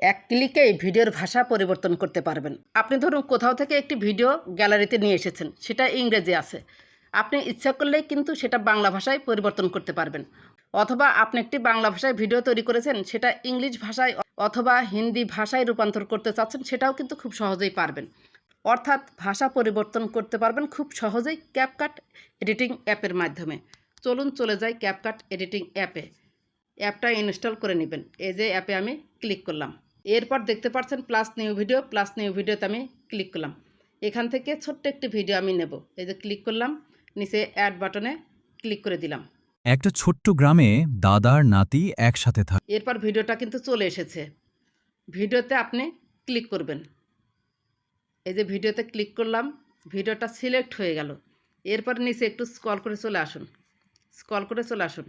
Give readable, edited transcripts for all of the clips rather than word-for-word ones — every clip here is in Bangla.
এক ক্লিকেই ভিডিওর ভাষা পরিবর্তন করতে পারবেন। আপনি ধরুন কোথাও থেকে একটি ভিডিও গ্যালারিতে নিয়ে এসেছেন, সেটা ইংরেজি আছে, আপনি ইচ্ছা করলেই কিন্তু সেটা বাংলা ভাষায় পরিবর্তন করতে পারবেন। অথবা আপনি একটি বাংলা ভাষায় ভিডিও তৈরি করেছেন, সেটা ইংলিশ ভাষায় অথবা হিন্দি ভাষায় রূপান্তর করতে চাচ্ছেন, সেটাও কিন্তু খুব সহজেই পারবেন। অর্থাৎ ভাষা পরিবর্তন করতে পারবেন খুব সহজেই ক্যাপকাট এডিটিং অ্যাপের মাধ্যমে। চলুন চলে যাই ক্যাপকাট এডিটিং অ্যাপে। অ্যাপটা ইনস্টল করে নেবেন। এই যে অ্যাপে আমি ক্লিক করলাম। এরপর দেখতে পাচ্ছেন প্লাস নিউ ভিডিওতে আমি ক্লিক করলাম। এখান থেকে ছোট্ট একটি ভিডিও আমি নেব। এই যে ক্লিক করলাম, নিচে অ্যাড বাটনে ক্লিক করে দিলাম। একটা ছোট্ট গ্রামে দাদার নাতি একসাথে থাকে। এরপর ভিডিওটা কিন্তু চলে এসেছে। ভিডিওতে আপনি ক্লিক করবেন। এই যে ভিডিওতে ক্লিক করলাম, ভিডিওটা সিলেক্ট হয়ে গেল। এরপর নিচে একটু স্ক্রল করে চলে আসুন।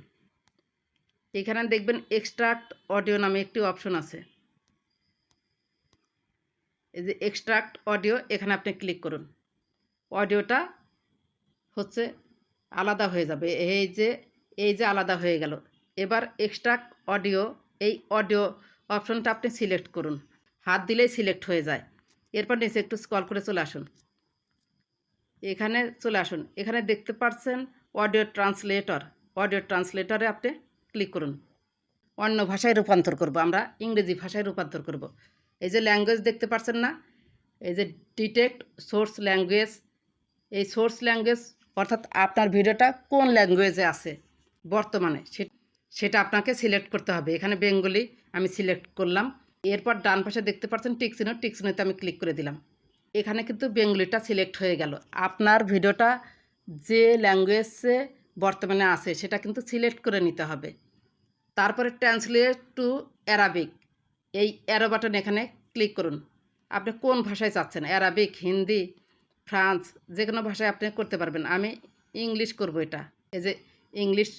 এখানে দেখবেন এক্সট্রাক্ট অডিও নামে একটি অপশন আছে। এই যে এক্সট্রাক্ট অডিও, এখানে আপনি ক্লিক করুন। অডিওটা হচ্ছে আলাদা হয়ে যাবে। এই যে আলাদা হয়ে গেল। এবার এক্সট্রাক্ট অডিও, এই অডিও অপশনটা আপনি সিলেক্ট করুন। হাত দিলেই সিলেক্ট হয়ে যায়। এরপর নিচে একটু স্ক্রল করে চলে আসুন। এখানে দেখতে পাচ্ছেন অডিও ট্রান্সলেটরে আপনি ক্লিক করুন। অন্য ভাষায় রূপান্তর করব, আমরা ইংরেজি ভাষায় রূপান্তর করব। এই যে ল্যাঙ্গুয়েজ দেখতে পাচ্ছেন না, এই যে ডিটেক্ট সোর্স ল্যাঙ্গুয়েজ, এই সোর্স ল্যাঙ্গুয়েজ অর্থাৎ আপনার ভিডিওটা কোন ল্যাঙ্গুয়েজে আছে বর্তমানে সেটা আপনাকে সিলেক্ট করতে হবে। এখানে বেঙ্গলি আমি সিলেক্ট করলাম। এরপর ডান পাশে দেখতে পাচ্ছেন টিকচিহ্নতে আমি ক্লিক করে দিলাম। এখানে কিন্তু বেঙ্গলিটা সিলেক্ট হয়ে গেল। আপনার ভিডিওটা যে ল্যাঙ্গুয়েজে বর্তমানে আছে সেটা কিন্তু সিলেক্ট করে নিতে হবে। তারপরে ট্রান্সলেট টু অ্যারাবিক, এই অ্যারো বাটন এখানে ক্লিক করুন। আপনি কোন ভাষায় চাচ্ছেন, অ্যারাবিক, হিন্দি, ফ্রান্স, যে কোনো ভাষায় আপনি করতে পারবেন। আমি ইংলিশ করব এটা। এই যে ইংলিশ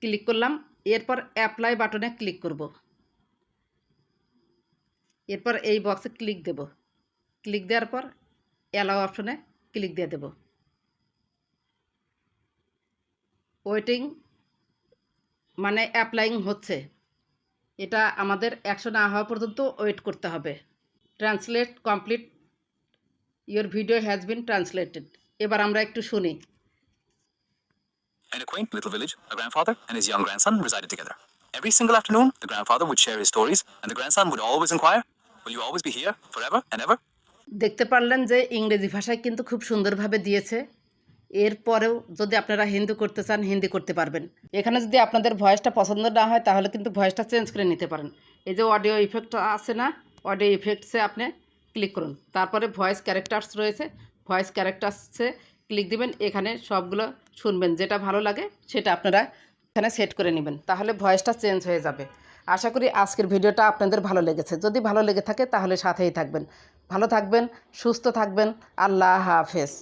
ক্লিক করলাম। এরপর অ্যাপ্লাই বাটনে ক্লিক করব। এরপর এই বক্সে ক্লিক দেব। ক্লিক দেওয়ার পর অ্যালাউ অপশনে ক্লিক দিয়ে দেব। ওয়েটিং মানে অ্যাপ্লাইং হচ্ছে, এটা আমাদের অ্যাকশন না হওয়া পর্যন্ত ওয়েট করতে হবে। Translate complete, your video has been translated. এবার আমরা একটু শুনি। In a quaint little village, a grandfather and his young grandson resided together. Every single afternoon, the grandfather would share his stories, and the grandson would always inquire, "Will you always be here, forever and ever?" দেখতে পারলেন যে ইংরেজি ভাষায় কিন্তু খুব সুন্দরভাবে দিয়েছে। এরপরেও যদি আপনারা হিন্দি করতে চান, হিন্দি করতে পারবেন। এখানে যদি আপনাদের ভয়েসটা পছন্দ না হয় তাহলে কিন্তু ভয়েসটা চেঞ্জ করে নিতে পারেন। এই যে অডিও ইফেক্ট আছে না, অডিও ইফেক্টসে আপনি ক্লিক করুন। তারপরে ভয়েস ক্যারেক্টার্স রয়েছে, ভয়েস ক্যারেক্টার্সে ক্লিক দিবেন। এখানে সবগুলো শুনবেন, যেটা ভালো লাগে সেটা আপনারা এখানে সেট করে নেবেন, তাহলে ভয়েসটা চেঞ্জ হয়ে যাবে। আশা করি আজকের ভিডিওটা আপনাদের ভালো লেগেছে। যদি ভালো লেগে থাকে তাহলে সাথেই থাকবেন। ভালো থাকবেন, সুস্থ থাকবেন। আল্লাহ হাফেজ।